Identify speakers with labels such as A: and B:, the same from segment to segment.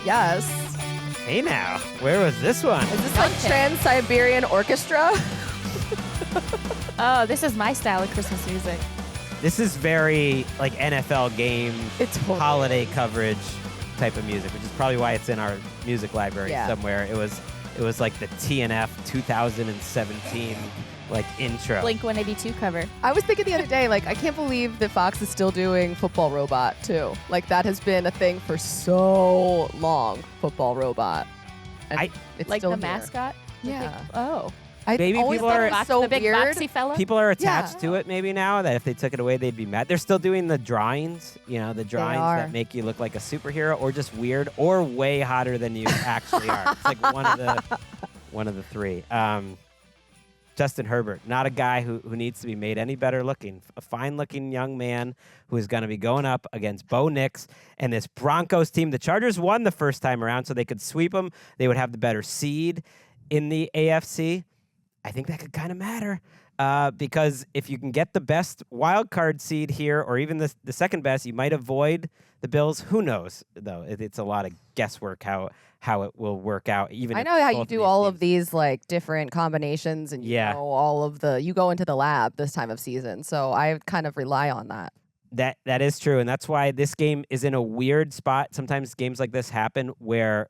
A: Yes.
B: Hey now, where was this one?
A: Is this like Trans-Siberian Orchestra?
C: Oh, this is my style of Christmas music.
B: This is very like NFL game
A: It's totally
B: holiday coverage type of music, which is probably why it's in our music library somewhere. It was like the TNF 2017 like intro.
C: Blink 182 cover.
A: I was thinking the other day, like, I can't believe that Fox is still doing Football Robot, too. Like, that has been a thing for so long, Football Robot. And it's
C: Like
A: still
C: the
A: here.
C: mascot?
A: Yeah.
C: I
B: Maybe
A: always
B: people
A: thought
B: are-
A: it was
C: the
A: so
C: big
A: weird.
C: boxy fella?
B: People are attached
A: Yeah.
B: to it maybe now that if they took it away, they'd be mad. They're still doing the drawings, the drawings
A: are.
B: that make you look like a superhero or just weird or way hotter than you actually are. It's like one of the three. Justin Herbert, not a guy who needs to be made any better looking. A fine-looking young man who is going to be going up against Bo Nix and this Broncos team. The Chargers won the first time around, so they could sweep them. They would have the better seed in the AFC. I think that could kind of matter because if you can get the best wild card seed here or even the second best, you might avoid the Bills. Who knows, though? It's a lot of guesswork how it will work out. Even
A: I know how you do all of these like different combinations and you know you go into the lab this time of season. So I kind of rely on that.
B: That is true, and that's why this game is in a weird spot. Sometimes games like this happen where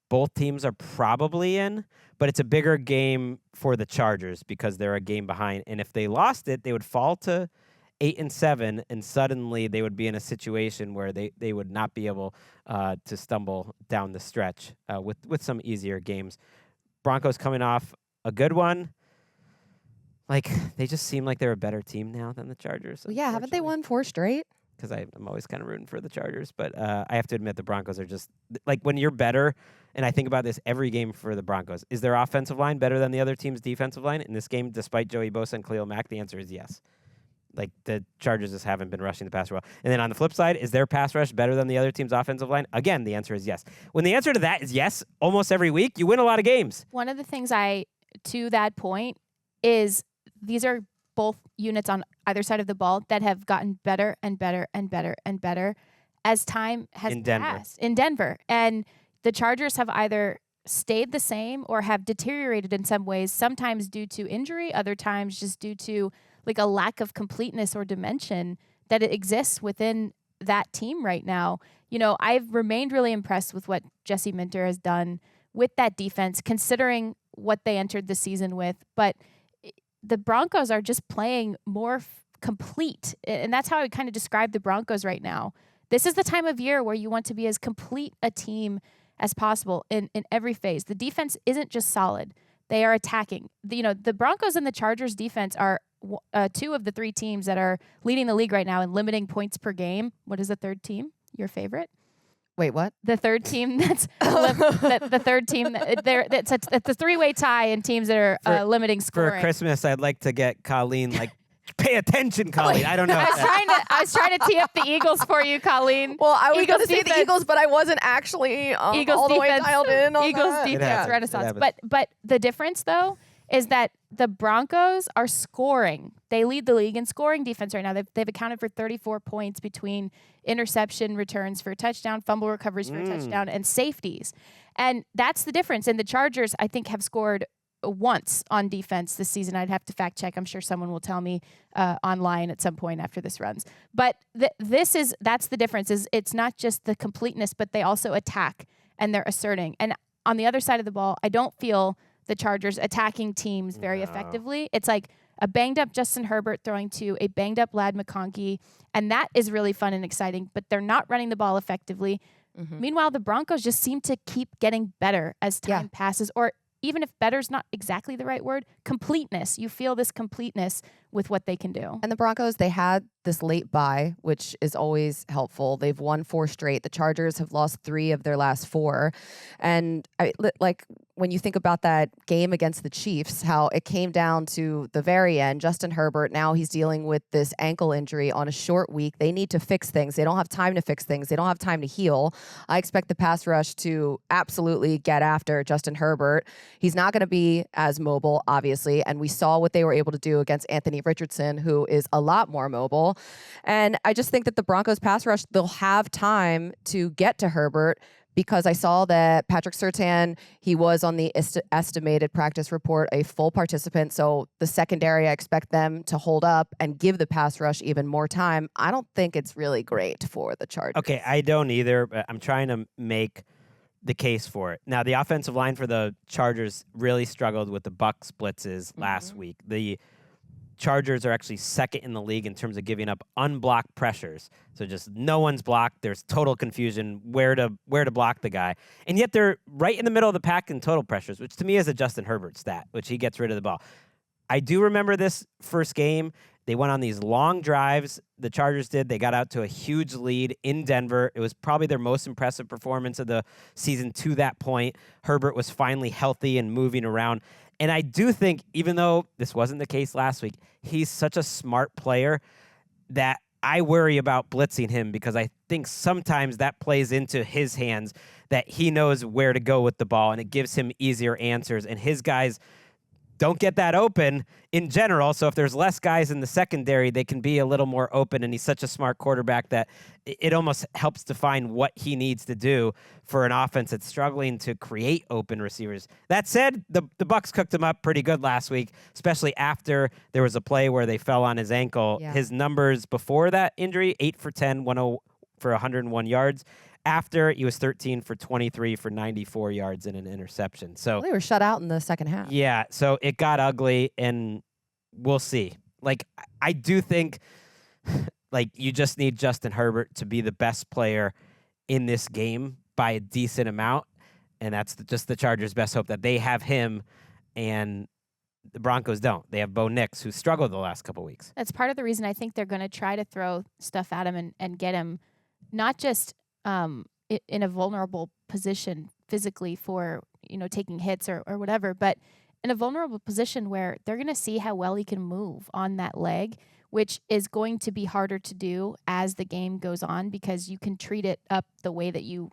B: both teams are probably in, but it's a bigger game for the Chargers because they're a game behind. And if they lost it, they would fall to 8-7, and suddenly they would be in a situation where they would not be able to stumble down the stretch with some easier games. Broncos coming off a good one. Like, they just seem like they're a better team now than the Chargers.
A: Well, yeah, haven't they won 4 straight?
B: Because I'm always kind of rooting for the Chargers. But I have to admit the Broncos are just, like, when you're better, and I think about this every game for the Broncos, is their offensive line better than the other team's defensive line? In this game, despite Joey Bosa and Khalil Mack, the answer is yes. Like, the Chargers just haven't been rushing the passer well. And then on the flip side, is their pass rush better than the other team's offensive line? Again, the answer is yes. When the answer to that is yes, almost every week, you win a lot of games.
C: One of the things to that point, is these are both units on either side of the ball that have gotten better and better and better and better as time has passed in Denver. And the Chargers have either stayed the same or have deteriorated in some ways, sometimes due to injury, other times just due to like a lack of completeness or dimension that it exists within that team right now. You know, I've remained really impressed with what Jesse Minter has done with that defense, considering what they entered the season with. But the Broncos are just playing more complete. And that's how I kind of describe the Broncos right now. This is the time of year where you want to be as complete a team as possible in every phase. The defense isn't just solid. They are attacking. The Broncos and the Chargers defense are 2 of the 3 teams that are leading the league right now in limiting points per game. What is the third team? Your favorite?
A: Wait, what?
C: The third team that's the third team that's a 3-way tie in teams that are limiting scoring.
B: For Christmas, I'd like to get Colleen pay attention, Colleen. I don't know.
C: I was trying to tee up the Eagles for you, Colleen.
A: Well, I was
C: Eagles
A: going to say the
C: defense.
A: Eagles, but I wasn't actually
C: Eagles
A: all the way
C: defense.
A: dialed in on
C: Eagles
A: that.
C: defense renaissance. But the difference, though, is that the Broncos are scoring. They lead the league in scoring defense right now. They've accounted for 34 points between interception returns for a touchdown, fumble recoveries for a touchdown, and safeties. And that's the difference. And the Chargers, I think, have scored once on defense this season. I'd have to fact check. I'm sure someone will tell me online at some point after this runs. But that's the difference. Is it's not just the completeness, but they also attack and they're asserting. And on the other side of the ball, I don't feel the Chargers attacking teams very effectively. It's like a banged-up Justin Herbert throwing to a banged-up Lad McConkey, and that is really fun and exciting, but they're not running the ball effectively. Mm-hmm. Meanwhile, the Broncos just seem to keep getting better as time passes, or even if better's not exactly the right word, completeness. You feel this completeness with what they can do.
A: And the Broncos, they had this late bye, which is always helpful. They've won 4 straight. The Chargers have lost 3 of their last 4. And when you think about that game against the Chiefs, how it came down to the very end, Justin Herbert, now he's dealing with this ankle injury on a short week. They need to fix things. They don't have time to fix things. They don't have time to heal. I expect the pass rush to absolutely get after Justin Herbert. He's not going to be as mobile, obviously. And we saw what they were able to do against Anthony Richardson, who is a lot more mobile. And I just think that the Broncos pass rush, they'll have time to get to Herbert because I saw that Patrick Surtain, he was on the estimated practice report, a full participant. So the secondary, I expect them to hold up and give the pass rush even more time. I don't think it's really great for the Chargers.
B: Okay, I don't either, but I'm trying to make the case for it. Now, the offensive line for the Chargers really struggled with the Bucs blitzes last week. The Chargers are actually second in the league in terms of giving up unblocked pressures. So just no one's blocked. There's total confusion where to block the guy. And yet they're right in the middle of the pack in total pressures, which to me is a Justin Herbert stat, which he gets rid of the ball. I do remember this first game. They went on these long drives. The Chargers did. They got out to a huge lead in Denver. It was probably their most impressive performance of the season to that point. Herbert was finally healthy and moving around. And I do think, even though this wasn't the case last week, he's such a smart player that I worry about blitzing him, because I think sometimes that plays into his hands, that he knows where to go with the ball and it gives him easier answers. And his guys don't get that open in general. So if there's less guys in the secondary, they can be a little more open. And he's such a smart quarterback that it almost helps define what he needs to do for an offense that's struggling to create open receivers. That said, the Bucs cooked him up pretty good last week, especially after there was a play where they fell on his ankle.
A: Yeah.
B: His numbers before that injury, 8 for 10, 10 for 101 yards. After, he was 13 for 23 for 94 yards and an interception. So
A: Well, they were shut out in the second half.
B: yeah, so it got ugly, and we'll see. Like, I do think, like, you just need Justin Herbert to be the best player in this game by a decent amount, and that's just the Chargers' best hope, that they have him, and the Broncos don't. They have Bo Nix, who struggled the last couple weeks.
C: That's part of the reason I think they're going to try to throw stuff at him and get him not just in a vulnerable position physically for, taking hits or whatever, but in a vulnerable position where they're going to see how well he can move on that leg, which is going to be harder to do as the game goes on, because you can treat it up the way that you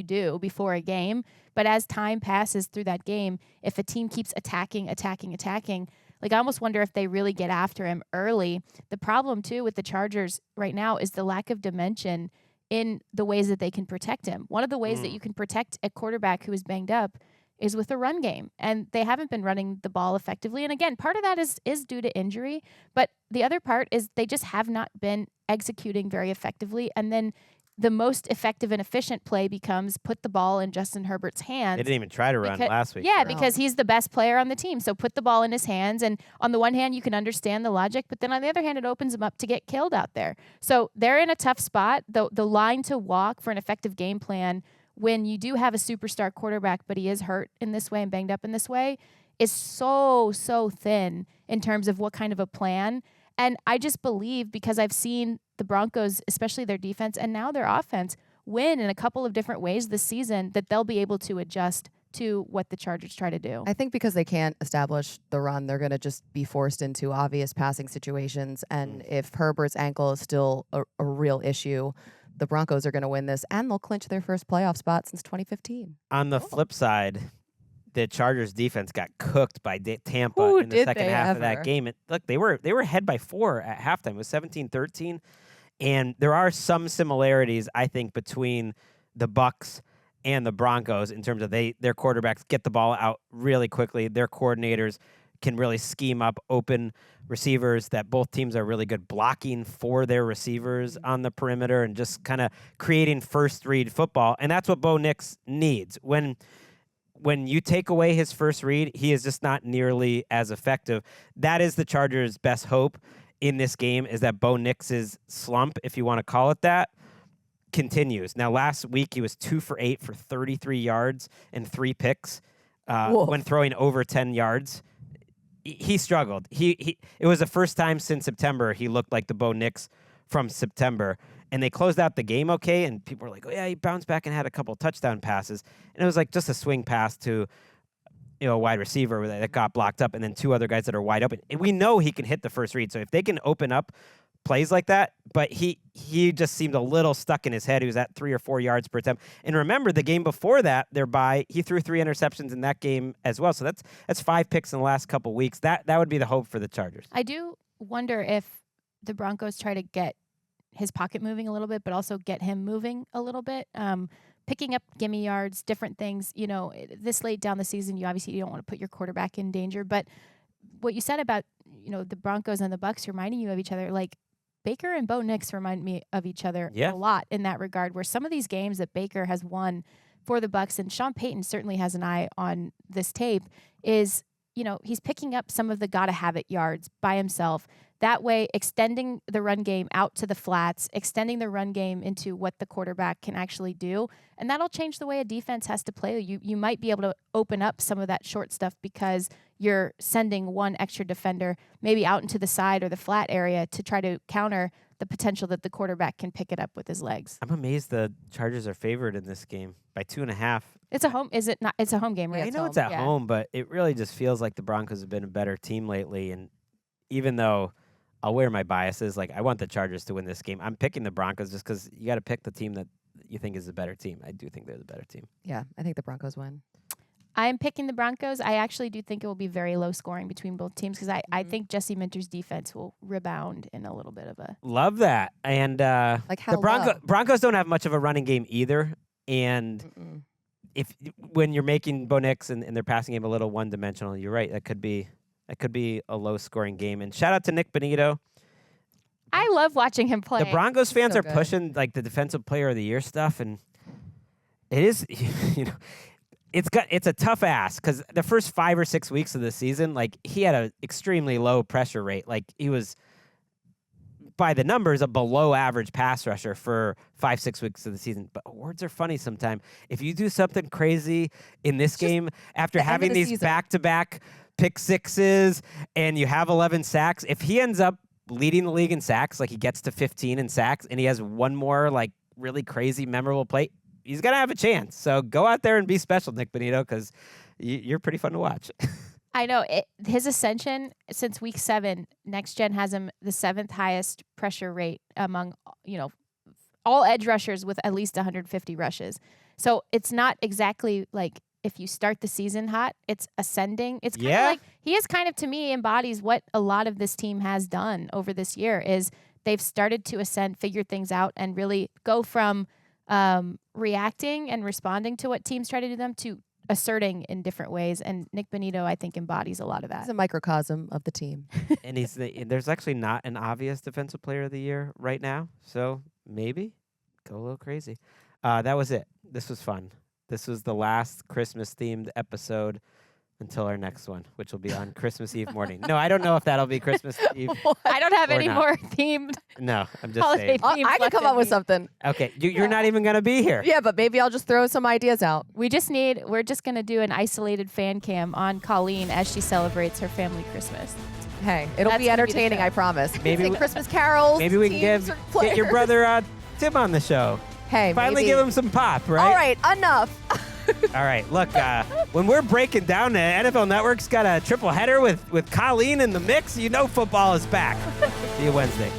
C: do before a game. But as time passes through that game, if a team keeps attacking, like, I almost wonder if they really get after him early. The problem too with the Chargers right now is the lack of dimension in the ways that they can protect him. One of the ways that you can protect a quarterback who is banged up is with a run game. And they haven't been running the ball effectively. And again, part of that is due to injury. But the other part is they just have not been executing very effectively. And then the most effective and efficient play becomes put the ball in Justin Herbert's hands.
B: They didn't even try to run last week.
C: Yeah, because he's the best player on the team. So put the ball in his hands. And on the one hand, you can understand the logic, but then on the other hand, it opens him up to get killed out there. So they're in a tough spot. The line to walk for an effective game plan when you do have a superstar quarterback, but he is hurt in this way and banged up in this way, is so, so thin in terms of what kind of a plan. And I just believe, because I've seen the Broncos, especially their defense and now their offense, win in a couple of different ways this season, that they'll be able to adjust to what the Chargers try to do.
A: I think because they can't establish the run, they're going to just be forced into obvious passing situations. And if Herbert's ankle is still a real issue, the Broncos are going to win this, and they'll clinch their first playoff spot since 2015.
B: On the flip side, the Chargers defense got cooked by Tampa in the second half of that game. Look, they were ahead by 4 at halftime. It was 17-13. And there are some similarities, I think, between the Bucs and the Broncos in terms of their quarterbacks get the ball out really quickly. Their coordinators can really scheme up open receivers, that both teams are really good blocking for their receivers on the perimeter and just kind of creating first read football. And that's what Bo Nix needs. When you take away his first read, he is just not nearly as effective. That is the Chargers' best hope in this game, is that Bo Nix's slump, if you want to call it that, continues. Now, last week, he was 2 for 8 for 33 yards and 3 picks when throwing over 10 yards. He struggled. It was the first time since September he looked like the Bo Nix from September. And they closed out the game okay, and people were like, oh, yeah, he bounced back and had a couple touchdown passes. And it was like just a swing pass to a wide receiver that got blocked up, and then 2 other guys that are wide open. And we know he can hit the first read. So if they can open up plays like that, but he just seemed a little stuck in his head. He was at 3 or 4 yards per attempt. And remember, the game before that, he threw 3 interceptions in that game as well. So that's 5 picks in the last couple weeks. That would be the hope for the Chargers.
C: I do wonder if the Broncos try to get his pocket moving a little bit, but also get him moving a little bit. picking up gimme yards, different things. This late down the season, you don't want to put your quarterback in danger. But what you said about, the Broncos and the Bucs reminding you of each other, like Baker and Bo Nix remind me of each other a lot in that regard, where some of these games that Baker has won for the Bucs, and Sean Payton certainly has an eye on this tape, is, he's picking up some of the gotta have it yards by himself. That way, extending the run game out to the flats, extending the run game into what the quarterback can actually do. And that'll change the way a defense has to play. You might be able to open up some of that short stuff because you're sending one extra defender maybe out into the side or the flat area to try to counter the potential that the quarterback can pick it up with his legs.
B: I'm amazed the Chargers are favored in this game by 2.5.
C: It's a home. Is it not? It's a home game, right?
B: I know it's at home, but it really just feels like the Broncos have been a better team lately. And even though I'll wear my biases, like I want the Chargers to win this game, I'm picking the Broncos just because you got to pick the team that you think is the better team. I do think they're the better team.
A: Yeah, I think the Broncos win.
C: I'm picking the Broncos. I actually do think it will be very low scoring between both teams because I think Jesse Minter's defense will rebound in a little bit of a.
B: Love that. And
A: like how
B: the Broncos don't have much of a running game either. And when you're making Bo Nix and their passing game a little one dimensional, you're right. That could be a low scoring game. And shout out to Nick Bonito.
C: I love watching him play.
B: The Broncos fans are
A: good.
B: pushing like the defensive player of the year stuff, and it is it's a tough ask because the first 5 or 6 weeks of the season, like he had an extremely low pressure rate. Like he was, by the numbers, a below average pass rusher for 5-6 weeks of the season. But awards are funny sometimes. If you do something crazy in this game after having these back-to-back pick sixes and you have 11 sacks, if he ends up leading the league in sacks, like he gets to 15 in sacks, and he has one more like really crazy memorable play, he's going to have a chance. So go out there and be special, Nick Bonito, because you're pretty fun to watch.
C: I know. His ascension since week 7, Next Gen has him the 7th highest pressure rate among, all edge rushers with at least 150 rushes. So it's not exactly like if you start the season hot, it's ascending. It's kind of like, he is kind of, to me, embodies what a lot of this team has done over this year is they've started to ascend, figure things out, and really go from reacting and responding to what teams try to do them to asserting in different ways. And Nick Bonito, I think, embodies a lot of that.
A: He's a microcosm of the team.
B: And there's actually not an obvious defensive player of the year right now. So maybe go a little crazy. That was it. This was fun. This was the last Christmas-themed episode until our next one, which will be on Christmas Eve morning. No, I don't know if that'll be Christmas Eve.
C: I don't have any
B: not.
C: more themed.
B: No, I'm just
C: holiday
B: saying.
A: I can come up with something.
B: Okay, you're not even going to be here.
A: Yeah, but maybe I'll just throw some ideas out.
C: We're just going to do an isolated fan cam on Colleen as she celebrates her family Christmas.
A: Hey, it'll be entertaining, I promise.
B: Maybe
A: Christmas carols.
B: Maybe we can get your brother Tim on the show.
A: Hey,
B: finally give him some pop, right?
A: All right, enough.
B: All right, look, when we're breaking down, the NFL Network's got a triple header with Colleen in the mix. You know football is back. See you Wednesday.